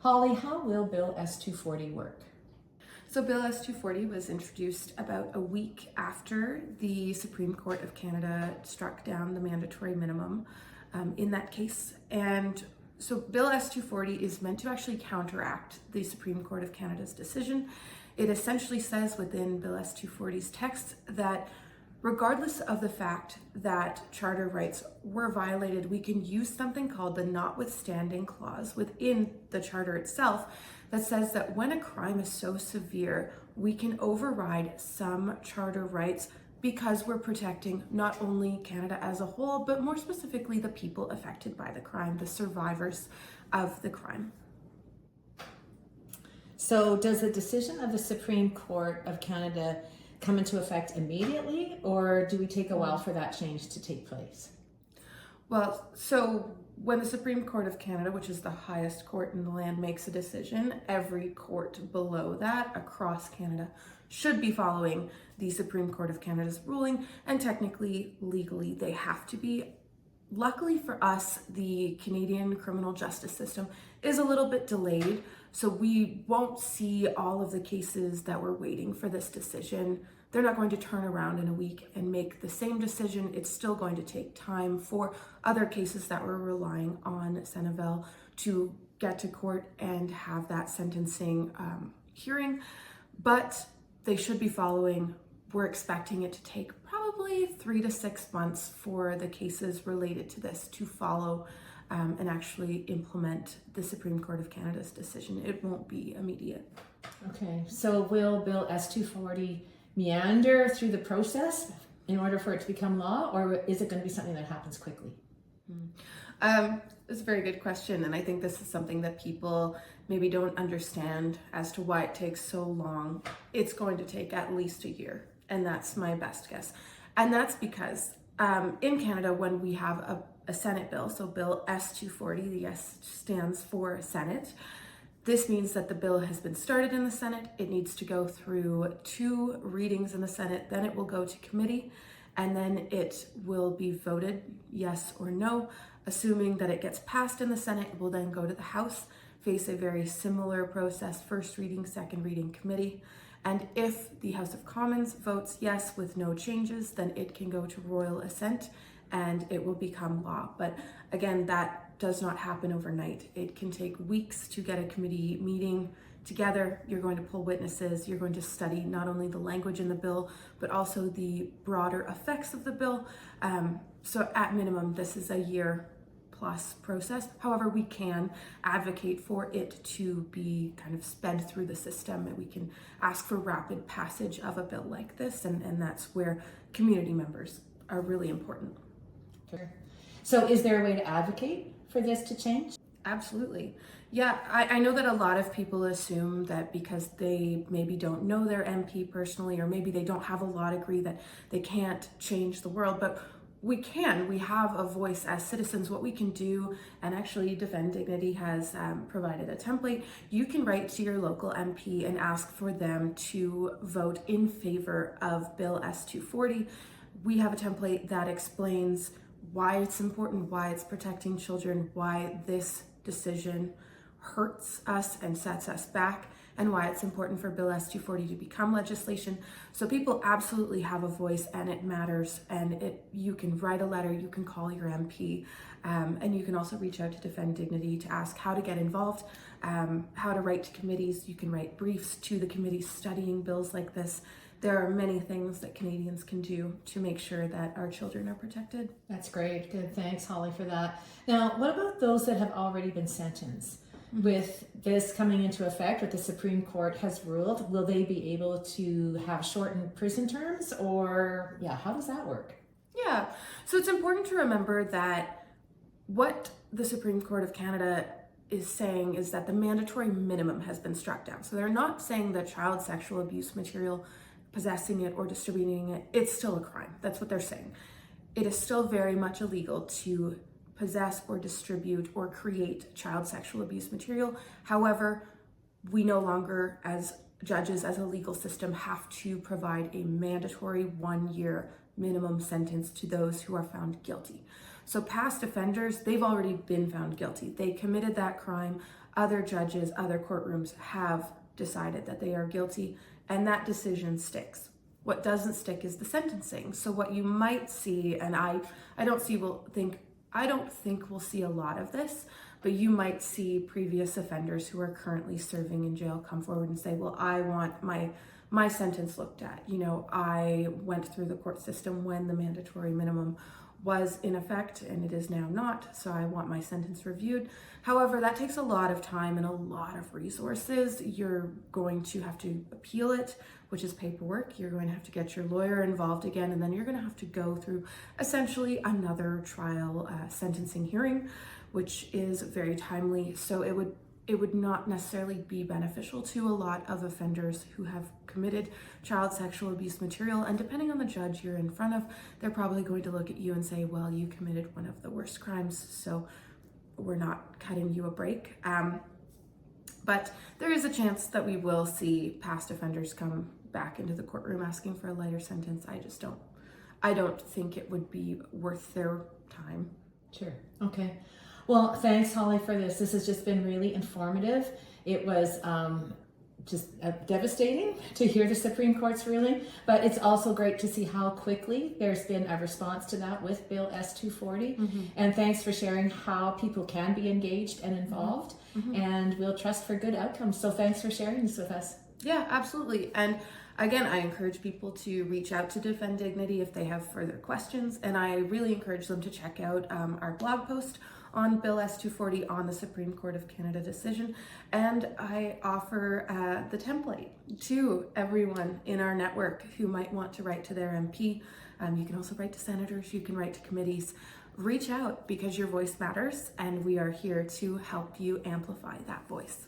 Holly, how will Bill S-240 work? So Bill S-240 was introduced about a week after the Supreme Court of Canada struck down the mandatory minimum in that case. And so Bill S-240 is meant to actually counteract the Supreme Court of Canada's decision. It essentially says within Bill S-240's text that regardless of the fact that charter rights were violated, we can use something called the notwithstanding clause within the charter itself that says that when a crime is so severe, we can override some charter rights because we're protecting not only Canada as a whole, but more specifically the people affected by the crime, the survivors of the crime. So does the decision of the Supreme Court of Canada come into effect immediately, or do we take a while for that change to take place? Well, so when the Supreme Court of Canada, which is the highest court in the land, makes a decision, every court below that across Canada should be following the Supreme Court of Canada's ruling, and technically, legally, they have to be. Luckily for us, the Canadian criminal justice system is a little bit delayed, so we won't see all of the cases that were waiting for this decision. They're not going to turn around in a week and make the same decision. It's still going to take time for other cases that were relying on Senneville to get to court and have that sentencing hearing, but they should be following. We're expecting it to take probably 3 to 6 months for the cases related to this to follow and actually implement the Supreme Court of Canada's decision. It won't be immediate. Okay, so will Bill S-240 meander through the process in order for it to become law, or is it going to be something that happens quickly? It's a very good question, and I think this is something that people maybe don't understand as to why it takes so long. It's going to take at least a year, and that's my best guess. And that's because in Canada, when we have a Senate bill, so Bill S-240, the S stands for Senate, this means that the bill has been started in the Senate. It needs to go through 2 readings in the Senate, then it will go to committee, and then it will be voted yes or no. Assuming that it gets passed in the Senate, it will then go to the House, face a very similar process, first reading, second reading, committee. And if the House of Commons votes yes with no changes, then it can go to royal assent and it will become law. But again, that does not happen overnight. It can take weeks to get a committee meeting together. You're going to pull witnesses, you're going to study not only the language in the bill, but also the broader effects of the bill. So at minimum, this is a year plus process. However, we can advocate for it to be kind of sped through the system, and we can ask for rapid passage of a bill like this, and that's where community members are really important. Sure. So is there a way to advocate for this to change? Absolutely. Yeah, I know that a lot of people assume that because they maybe don't know their MP personally, or maybe they don't have a law degree, that they can't change the world, but we can. We have a voice as citizens. What we can do, and actually Defend Dignity has provided a template, you can write to your local MP and ask for them to vote in favor of Bill S-240. We have a template that explains why it's important, why it's protecting children, why this decision hurts us and sets us back, and why it's important for Bill S-240 to become legislation. So people absolutely have a voice, and it matters, and you can write a letter, you can call your MP, and you can also reach out to Defend Dignity to ask how to get involved, how to write to committees. You can write briefs to the committees studying bills like this. There are many things that Canadians can do to make sure that our children are protected. That's great. Good. Thanks, Holly, for that. Now, what about those that have already been sentenced? With this coming into effect, what the Supreme Court has ruled, will they be able to have shortened prison terms, or how does that work? Yeah, so it's important to remember that what the Supreme Court of Canada is saying is that the mandatory minimum has been struck down. So they're not saying that child sexual abuse material, possessing it or distributing it, it's still a crime. That's what they're saying. It is still very much illegal to possess or distribute or create child sexual abuse material. However, we no longer, as judges, as a legal system, have to provide a mandatory 1-year minimum sentence to those who are found guilty. So past offenders, they've already been found guilty. They committed that crime. Other judges, other courtrooms have decided that they are guilty, and that decision sticks. What doesn't stick is the sentencing. So what you might see, and I don't think we'll see a lot of this, but you might see previous offenders who are currently serving in jail come forward and say, well, I want my sentence looked at. You know, I went through the court system when the mandatory minimum was in effect and it is now not, so I want my sentence reviewed. However, that takes a lot of time and a lot of resources. You're going to have to appeal it, which is paperwork. You're going to have to get your lawyer involved again, and then you're going to have to go through essentially another trial sentencing hearing, which is very timely. So it would not necessarily be beneficial to a lot of offenders who have committed child sexual abuse material. And depending on the judge you're in front of, they're probably going to look at you and say, well, you committed one of the worst crimes, so we're not cutting you a break. But there is a chance that we will see past offenders come back into the courtroom asking for a lighter sentence. I don't think it would be worth their time. Sure. Okay. Well, thanks, Holly, for this. This has just been really informative. It was just devastating to hear the Supreme Court's ruling, but it's also great to see how quickly there's been a response to that with Bill S-240. And thanks for sharing how people can be engaged and involved, and we'll trust for good outcomes. So thanks for sharing this with us. Yeah, absolutely. And again, I encourage people to reach out to Defend Dignity if they have further questions, and I really encourage them to check out our blog post on Bill S-240 on the Supreme Court of Canada decision. And I offer the template to everyone in our network who might want to write to their MP. You can also write to senators, you can write to committees. Reach out because your voice matters, and we are here to help you amplify that voice.